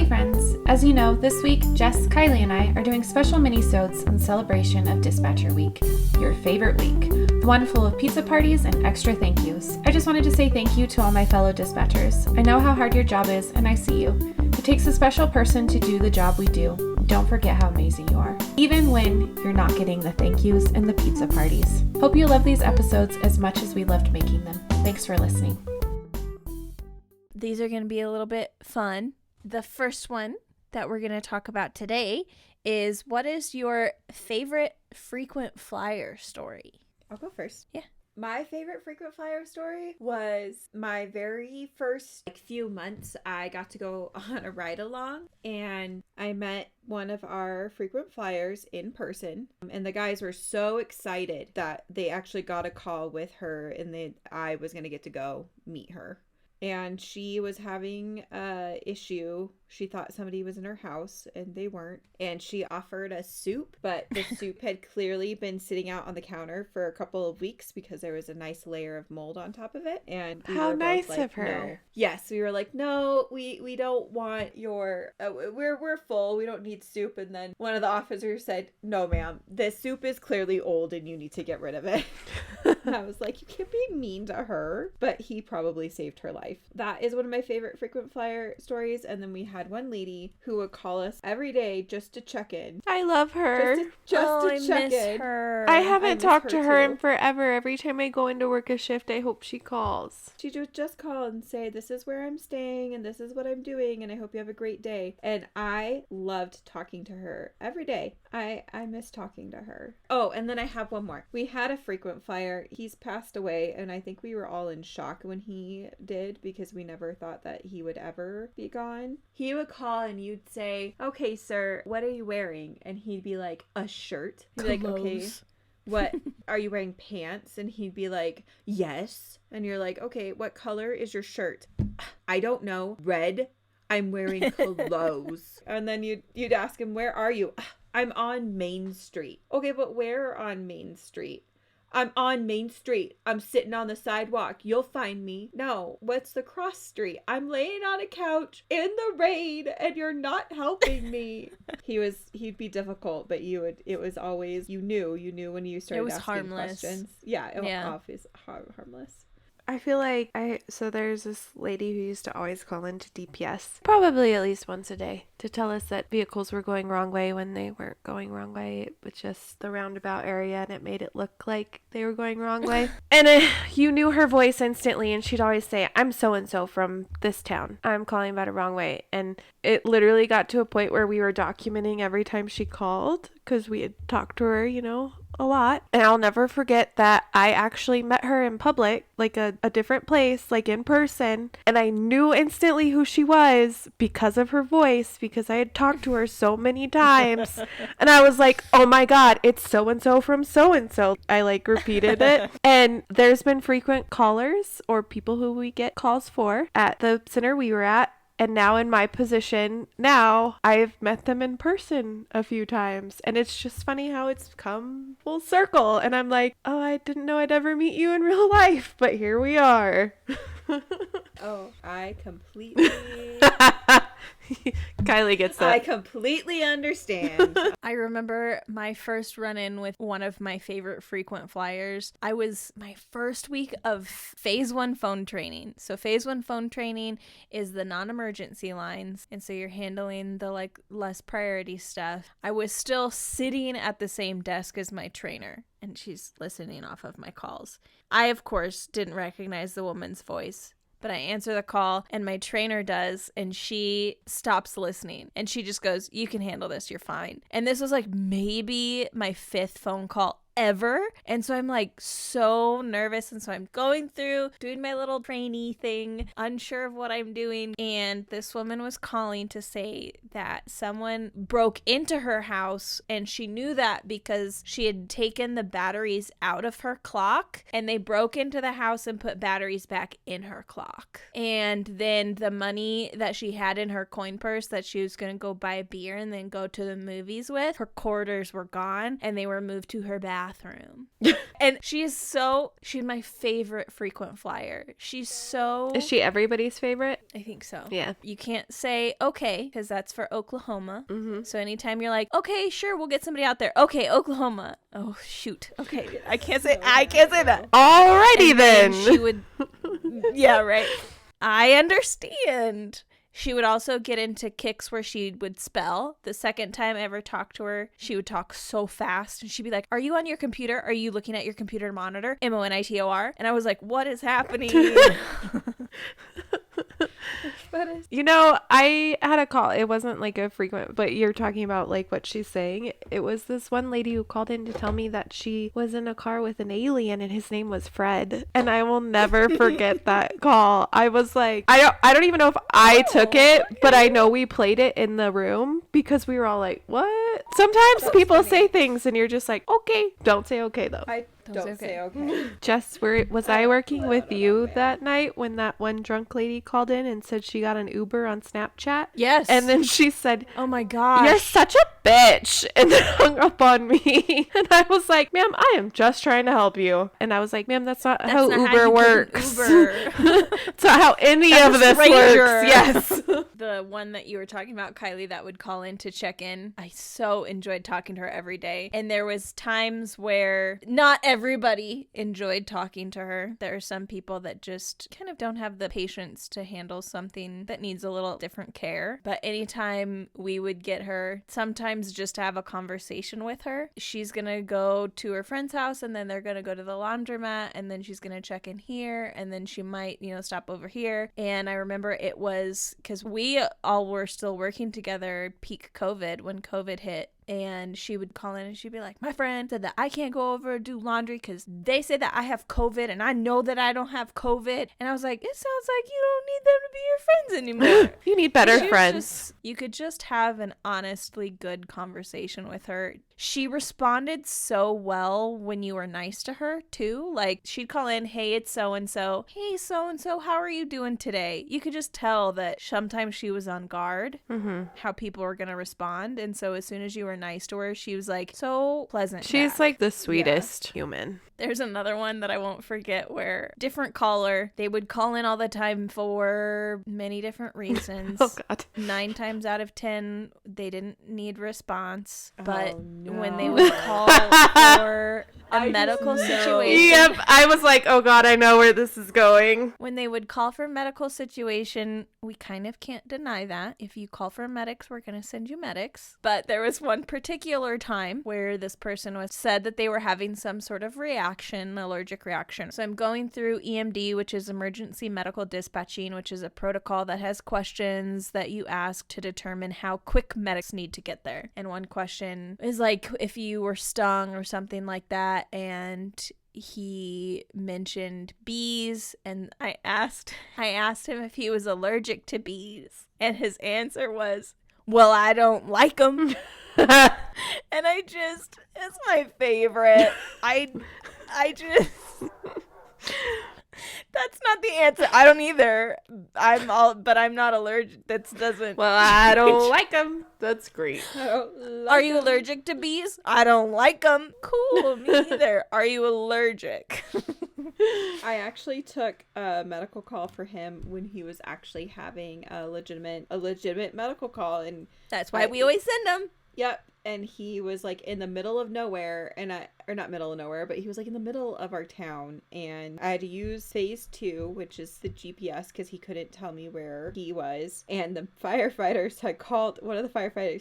friends! As you know, this week, Jess, Kylee, and I are doing special mini-sodes in celebration of Dispatcher Week, your favorite week, the one full of pizza parties and extra thank yous. I just wanted to say thank you to all my fellow dispatchers. I know how hard your job is, and I see you. It takes a special person to do the job we do. Don't forget how amazing you are, even when you're not getting the thank yous and the pizza parties. Hope you love these episodes as much as we loved making them. Thanks for listening. These are going to be a little bit fun. The first one that we're going to talk about today is, what is your favorite frequent flyer story? I'll go first. Yeah. My favorite frequent flyer story was my very first few months. I got to go on a ride along and I met one of our frequent flyers in person. And the guys were so excited that they actually got a call with her and I was going to get to go meet her. And she was having a issue. She thought somebody was in her house and they weren't. And she offered us soup, but the soup had clearly been sitting out on the counter for a couple of weeks because there was a nice layer of mold on top of it. And we how were nice both like, of her. No. Yes, we were like, no, we don't want your, we're full. We don't need soup. And then one of the officers said, no, ma'am, this soup is clearly old and you need to get rid of it. I was like, you can't be mean to her. But he probably saved her life. That is one of my favorite frequent flyer stories. And then we had one lady who would call us every day just to check in. I love her. Just to check miss in. her. I haven't talked to her too. in forever. Every time I go into work a shift, I hope she calls. She would just call and say, this is where I'm staying and this is what I'm doing and I hope you have a great day. And I loved talking to her every day. I miss talking to her. Oh, and then I have one more. We had a frequent flyer. He's passed away and I think we were all in shock when he did because we never thought that he would ever be gone. He would call and you'd say, okay, sir, what are you wearing? And he'd be like, a shirt. He'd be like, okay, what, are you wearing pants? And he'd be like, yes. And you're like, okay, what color is your shirt? I don't know. Red. I'm wearing clothes. And then you'd ask him, where are you? I'm on Main Street. Okay, but where on Main Street? I'm on Main Street. I'm sitting on the sidewalk. You'll find me. No, what's the cross street? I'm laying on a couch in the rain and you're not helping me. He'd be difficult, but it was always, you knew when you started asking harmless. questions. Yeah, it was obvious, harmless. I feel like so there's this lady who used to always call into DPS, probably at least once a day, to tell us that vehicles were going wrong way when they weren't going wrong way. It was just the roundabout area and it made it look like they were going wrong way. And you knew her voice instantly and she'd always say, I'm so-and-so from this town. I'm calling about a wrong way. And it literally got to a point where we were documenting every time she called because we had talked to her, a lot. And I'll never forget that I actually met her in public, like a different place, like in person. And I knew instantly who she was because of her voice, because I had talked to her so many times. And I was like, oh my God, it's so-and-so from so-and-so. I repeated it. And there's been frequent callers or people who we get calls for at the center we were at. And now in my position, I've met them in person a few times. And it's just funny how it's come full circle. And I'm like, oh, I didn't know I'd ever meet you in real life. But here we are. Oh, I completely... Kylee gets that. I completely understand. I remember my first run-in with one of my favorite frequent flyers. I was my first week of phase 1 phone training. So phase 1 phone training is the non-emergency lines. And so you're handling the less priority stuff. I was still sitting at the same desk as my trainer and she's listening off of my calls. I, of course, didn't recognize the woman's voice. But I answer the call and my trainer does and she stops listening and she just goes, you can handle this, you're fine. And this was maybe my 5th phone call ever. And so I'm so nervous. And so I'm going through doing my little trainee thing, unsure of what I'm doing. And this woman was calling to say that someone broke into her house. And she knew that because she had taken the batteries out of her clock and they broke into the house and put batteries back in her clock. And then the money that she had in her coin purse that she was going to go buy a beer and then go to the movies with, her quarters were gone and they were moved to her bathroom. bathroom. And she's my favorite frequent flyer. She's so... Is she everybody's favorite? I think so. Yeah. You can't say okay, because that's for Oklahoma. Mm-hmm. So anytime you're like, okay, sure, we'll get somebody out there. Okay, Oklahoma. Oh, shoot. Okay, I can't say that. Alrighty then. She would... Yeah, right. I understand. She would also get into kicks where she would spell. The second time I ever talked to her, she would talk so fast. And she'd be like, are you on your computer? Are you looking at your computer monitor? MONITOR. And I was like, what is happening? You know, I had a call. It wasn't like a frequent, but you're talking about like what she's saying. It was this one lady who called in to tell me that she was in a car with an alien and his name was Fred. And I will never forget that call. I was like, I don't even know if I took it, but I know we played it in the room because we were all like, what? Sometimes people say things and you're just like, okay. Don't say okay though. Don't say okay. Jess, was I working with you that night when that one drunk lady called in and said she got an Uber on Snapchat? Yes. And then she said, oh my gosh, you're such a bitch, and then hung up on me. And I was like, ma'am, I am just trying to help you. And I was like, ma'am, that's not how Uber works. It's not how any of this works. Yes. The one that you were talking about, Kylee, that would call in to check in, I so enjoyed talking to her every day. And there was times where not everybody enjoyed talking to her. There are some people that just kind of don't have the patience to handle something that needs a little different care. But anytime we would get her, sometimes just to have a conversation with her, she's gonna go to her friend's house and then they're gonna go to the laundromat and then she's gonna check in here and then she might, stop over here. And I remember it was because we all were still working together peak COVID when COVID hit. And she would call in and she'd be like, my friend said that I can't go over and do laundry because they say that I have COVID and I know that I don't have COVID. And I was like, it sounds like you don't need them to be your friends anymore. You need better friends. You could just have an honestly good conversation with her. She responded so well when you were nice to her too. Like she'd call in, hey, it's so-and-so. Hey, so-and-so, how are you doing today? You could just tell that sometimes she was on guard, how people were going to respond. And so as soon as you were nice to her, she was like so pleasant. She's like the sweetest human. There's another one that I won't forget where different caller, they would call in all the time for many different reasons. Oh God. 9 times out of 10, they didn't need response. But when they would call for a medical situation. Yep. I was like, oh God, I know where this is going. When they would call for a medical situation, we kind of can't deny that. If you call for medics, we're going to send you medics. But there was one particular time where this person said that they were having some sort of allergic reaction. So I'm going through EMD, which is emergency medical dispatching, which is a protocol that has questions that you ask to determine how quick medics need to get there. And one question is like if you were stung or something like that, and he mentioned bees, and I asked him if he was allergic to bees, and his answer was, well, I don't like them. And it's my favorite. I just that's not the answer. I don't either. But I'm not allergic. That doesn't. Well, I don't like them. That's great. Are you allergic to bees? I don't like them. Cool, me neither. Are you allergic? I actually took a medical call for him when he was actually having a legitimate medical call, and that's why we always send them. Yep. And he was like in the middle of nowhere, or not middle of nowhere, but he was like in the middle of our town, and I had to use phase 2, which is the GPS, because he couldn't tell me where he was. And one of the firefighters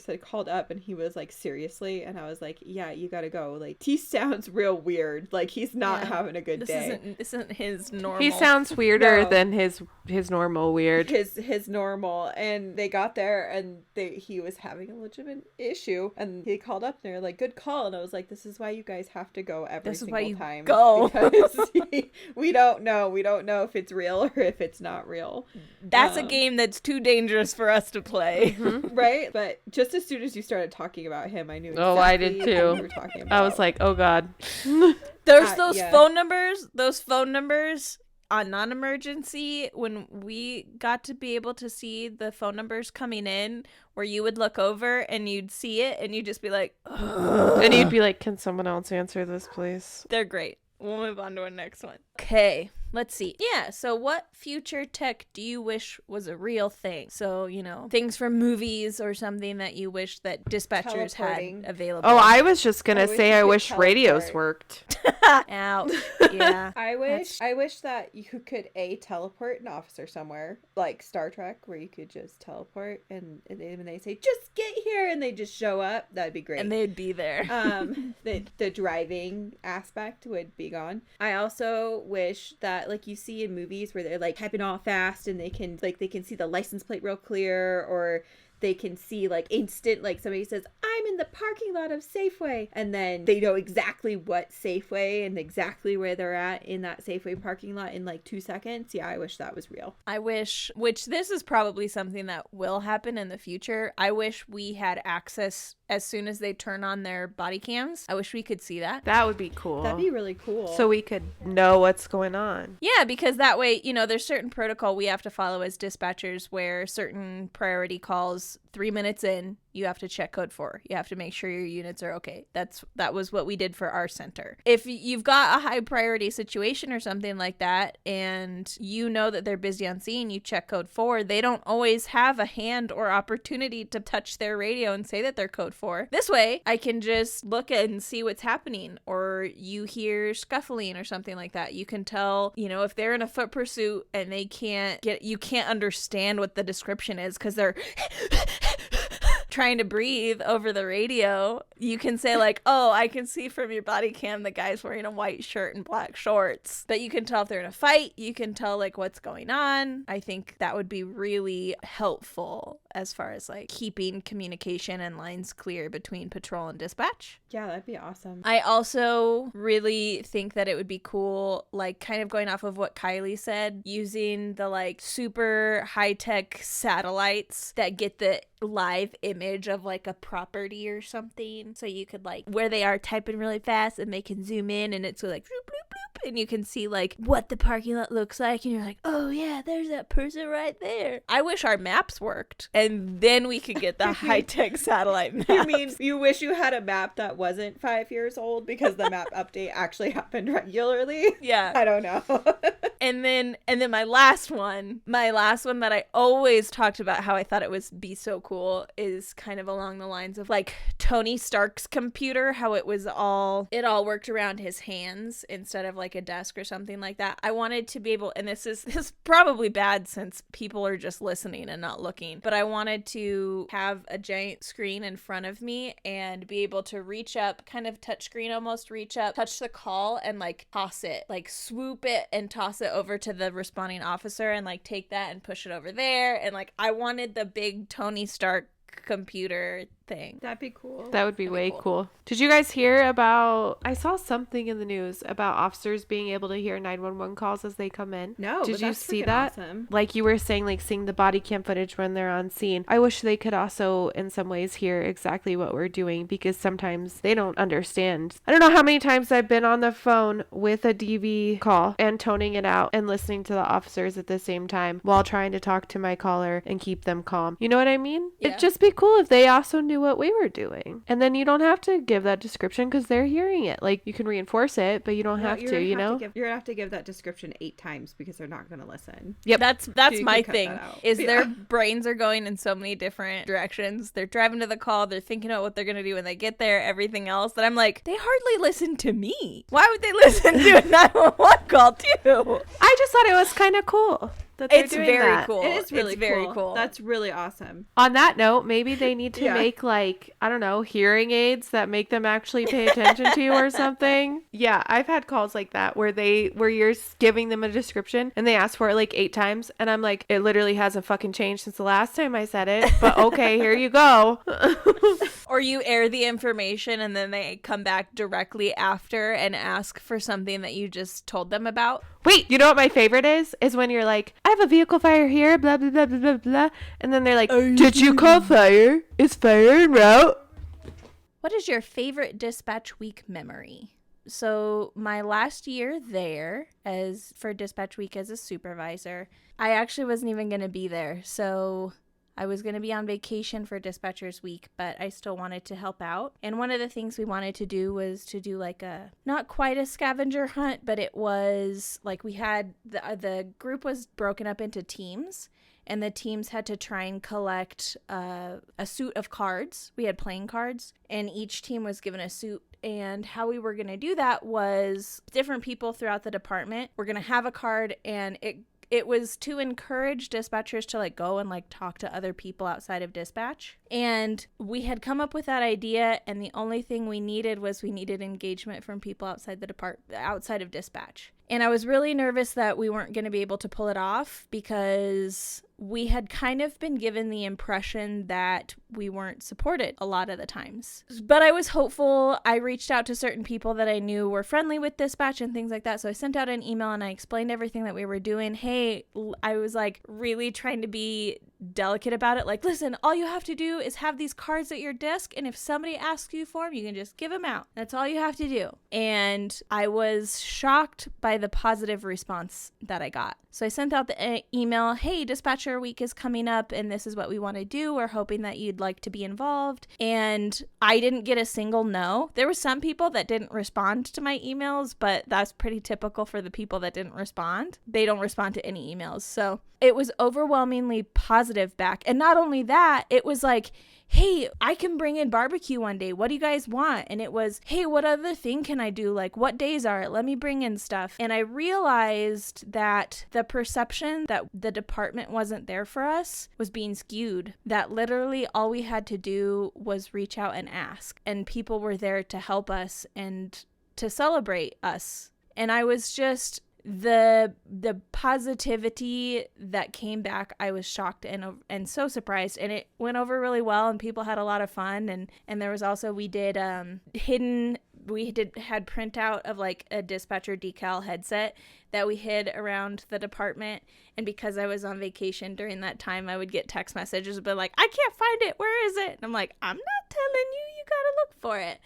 had called up, and he was like, seriously? And I was like, yeah, you gotta go. Like, he sounds real weird. Like, he's not having a good day. This isn't his normal. He sounds weirder than his normal weird. His normal. And they got there, and he was having a legitimate issue, and he called up and they were like, good call. And I was like, this is why you guys have to go every single time. Go. Because we don't know if it's real or if it's not real. That's a game that's too dangerous for us to play. Right? But just as soon as you started talking about him, I knew exactly I did too. what you were talking about. I was like, oh God. There's those phone numbers. on non-emergency, when we got to be able to see the phone numbers coming in, where you would look over and you'd see it and you'd just be like, ugh. And you'd be like, can someone else answer this, please? They're great. We'll move on to our next one. Okay, let's see. Yeah, so what future tech do you wish was a real thing? So, things from movies or something that you wish that dispatchers Teleporting. had available. Oh, I was just going to wish say you I could wish radios teleport. worked. Ouch. Yeah. I wish that you could teleport an officer somewhere, like Star Trek, where you could just teleport and when they say just get here and they just show up. That'd be great. And they'd be there. The driving aspect would be gone. I also wish that, like you see in movies where they're like typing all fast and they can see the license plate real clear, or they can see like instant, like somebody says, I'm in the parking lot of Safeway, and then they know exactly what Safeway and exactly where they're at in that Safeway parking lot in like 2 seconds. Yeah, I wish that was real. I wish, which this is probably something that will happen in the future, I wish we had access as soon as they turn on their body cams. I wish we could see that. That would be cool. That'd be really cool. So we could know what's going on. Yeah, because that way, there's certain protocol we have to follow as dispatchers where certain priority calls, 3 minutes in, you have to check code 4. You have to make sure your units are okay. That was what we did for our center. If you've got a high priority situation or something like that, and you know that they're busy on scene, you check code 4, they don't always have a hand or opportunity to touch their radio and say that they're code 4. This way, I can just look and see what's happening, or you hear scuffling or something like that. You can tell, if they're in a foot pursuit and you can't understand what the description is because they're trying to breathe over the radio, you can say like, oh, I can see from your body cam the guy's wearing a white shirt and black shorts. But you can tell if they're in a fight. You can tell like what's going on. I think that would be really helpful as far as like keeping communication and lines clear between patrol and dispatch. Yeah, that'd be awesome. I also really think that it would be cool, like kind of going off of what Kylee said, using the like super high-tech satellites that get the live image of like a property or something, so you could like where they are typing really fast and they can zoom in and it's like bloop, bloop, bloop, and you can see like what the parking lot looks like and you're like, oh yeah, there's that person right there. I wish our maps worked and then we could get the high-tech satellite maps. You mean you wish you had a map that wasn't 5 years old because the map update actually happened regularly? Yeah. I don't know. And then my last one that I always talked about how I thought it was be so cool is kind of along the lines of like Tony Stark's computer, how it all worked around his hands instead of like a desk or something like that. I wanted to be able, and this is probably bad since people are just listening and not looking, but I wanted to have a giant screen in front of me and be able to reach up, kind of touch screen almost, reach up, touch the call and like toss it, like swoop it and toss it over to the responding officer and like take that and push it over there. And like I wanted the big Tony Stark computer thing. That'd be cool. That would be way cool. Did you guys hear about, I saw something in the news about officers being able to hear 911 calls as they come in? No, Did but you that's see freaking that? awesome. Like you were saying, like seeing the body cam footage when they're on scene. I wish they could also in some ways hear exactly what we're doing because sometimes they don't understand. I don't know how many times I've been on the phone with a DV call and toning it out and listening to the officers at the same time while trying to talk to my caller and keep them calm. You know what I mean? Yeah. It'd just be cool if they also knew what we were doing. And then you don't have to give that description because they're hearing it. Like you can reinforce it, but you don't have to, you know? You're gonna have to give that description 8 times because they're not gonna listen. Yep. That's You my can cut thing. that out. Is Yeah. their brains are going in so many different directions. They're driving to the call, they're thinking about what they're gonna do when they get there, everything else. That I'm like, they hardly listen to me. Why would they listen to a 911 call too? I just thought it was kind of cool that they're It's doing very that. cool. It is really It's very cool. That's really awesome. On that note, maybe they need to Yeah. make like, I don't know, hearing aids that make them actually pay attention to you or something. Yeah, I've had calls like that where you're giving them a description and they ask for it like 8 times and I'm like, it literally hasn't fucking changed since the last time I said it, but okay, here you go. Or you air the information and then they come back directly after and ask for something that you just told them about. Wait, you know what my favorite is? Is when you're like, I have a vehicle fire here, blah, blah, blah, blah, blah, blah. And then they're like, did you call fire? Is fire en route? What is your favorite dispatch week memory? So my last year there as for dispatch week as a supervisor, I actually wasn't even going to be there. So I was going to be on vacation for dispatchers week, but I still wanted to help out. And one of the things we wanted to do was to do like a, not quite a scavenger hunt, but it was like we had, the group was broken up into teams. And the teams had to try and collect a suit of cards. We had playing cards, and each team was given a suit. And how we were going to do that was different people throughout the department were going to have a card, and it was to encourage dispatchers to like go and like talk to other people outside of dispatch. And we had come up with that idea, and the only thing we needed engagement from people outside outside of dispatch. And I was really nervous that we weren't going to be able to pull it off because we had kind of been given the impression that we weren't supported a lot of the times. But I was hopeful. I reached out to certain people that I knew were friendly with dispatch and things like that. So I sent out an email and I explained everything that we were doing. Hey, I was like really trying to be delicate about it. Like, listen, all you have to do is have these cards at your desk, and if somebody asks you for them, you can just give them out. That's all you have to do. And I was shocked by the positive response that I got. So I sent out the email, hey, dispatcher week is coming up and this is what we want to do. We're hoping that you'd like to be involved. And I didn't get a single no. There were some people that didn't respond to my emails, but that's pretty typical for the people that didn't respond. They don't respond to any emails. So it was overwhelmingly positive back. And not only that, it was like, hey, I can bring in barbecue one day. What do you guys want? And it was, hey, what other thing can I do? Like, what days are it? Let me bring in stuff. And I realized that the perception that the department wasn't there for us was being skewed. That literally all we had to do was reach out and ask. And people were there to help us and to celebrate us. And I was just... The positivity that came back, I was shocked and so surprised, and it went over really well, and people had a lot of fun, and there was also, we had printout of like a dispatcher decal headset that we hid around the department, and because I was on vacation during that time, I would get text messages but like, I can't find it, where is it? And I'm like, I'm not telling you, you gotta look for it.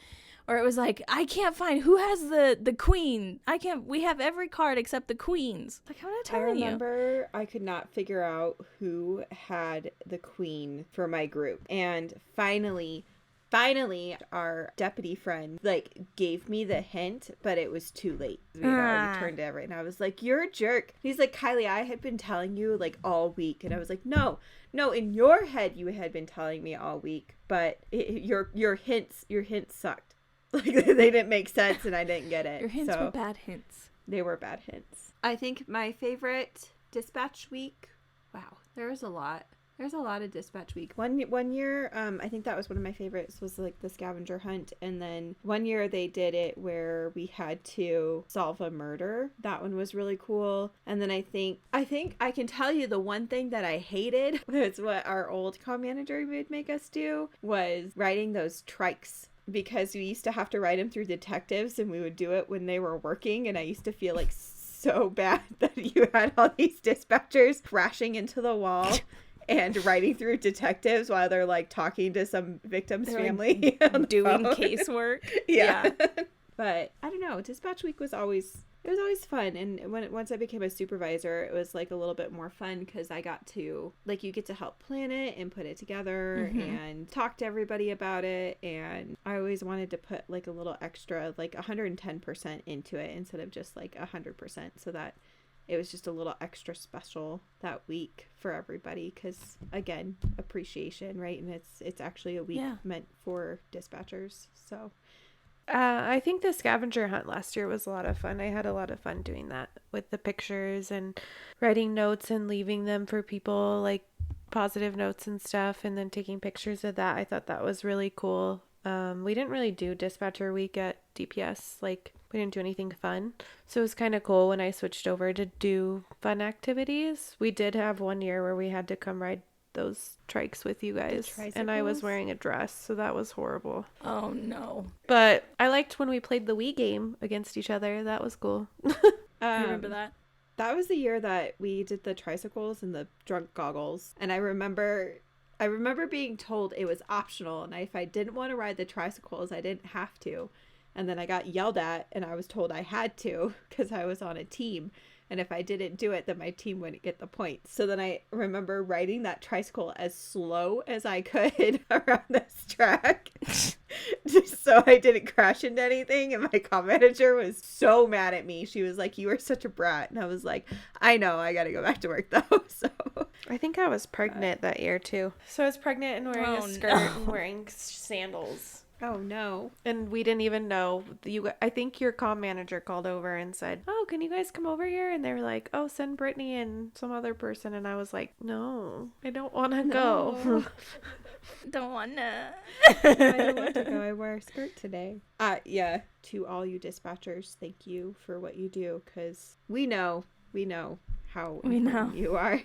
Or it was like, I can't find, who has the queen? We have every card except the queen's. Like, I'm not telling you. I remember I could not figure out who had the queen for my group. And finally, our deputy friend, like, gave me the hint, but it was too late. We had already turned it over. And I was like, you're a jerk. He's like, Kylee, I had been telling you, like, all week. And I was like, no, in your head, you had been telling me all week. But your hints sucked. Like, they didn't make sense and I didn't get it. Your hints were bad hints. They were bad hints. I think my favorite dispatch week, wow, there was a lot. There's a lot of dispatch week. One year, I think that was one of my favorites, was like the scavenger hunt. And then one year they did it where we had to solve a murder. That one was really cool. And then I think I can tell you the one thing that I hated was what our old comm manager would make us do, was writing those trikes. Because we used to have to write them through detectives, and we would do it when they were working, and I used to feel like so bad that you had all these dispatchers crashing into the wall and writing through detectives while they're like talking to some victim's family, like, doing casework. Yeah. But I don't know, dispatch week was always fun. And once I became a supervisor, it was like a little bit more fun because I got to, like, you get to help plan it and put it together and talk to everybody about it. And I always wanted to put like a little extra, like 110% into it instead of just like 100%, so that it was just a little extra special that week for everybody. Because again, appreciation, right? And it's actually a week meant for dispatchers. So I think the scavenger hunt last year was a lot of fun. I had a lot of fun doing that with the pictures and writing notes and leaving them for people, like positive notes and stuff, and then taking pictures of that. I thought that was really cool. We didn't really do dispatcher week at DPS. Like, we didn't do anything fun. So it was kind of cool when I switched over to do fun activities. We did have one year where we had to come ride those trikes with you guys, and I was wearing a dress, so that was horrible. Oh no. But I liked when we played the Wii game against each other. That was cool. I remember that. That was the year that we did the tricycles and the drunk goggles, and I remember being told it was optional, and if I didn't want to ride the tricycles, I didn't have to. And then I got yelled at and I was told I had to because I was on a team. And if I didn't do it, then my team wouldn't get the points. So then I remember riding that tricycle as slow as I could around this track just so I didn't crash into anything. And my comp manager was so mad at me. She was like, "You are such a brat." And I was like, "I know, I got to go back to work though." So I think I was pregnant that year too. So I was pregnant and wearing a skirt and wearing sandals. oh no. And we didn't even know. I think your comm manager called over and said, "Oh, can you guys come over here?" And they were like, "Oh, send Brittany and some other person." And I was like, "No, I don't want to go." Don't wanna. I don't want to go. I wear a skirt today. Yeah. To all you dispatchers, thank you for what you do, because we know how important you are.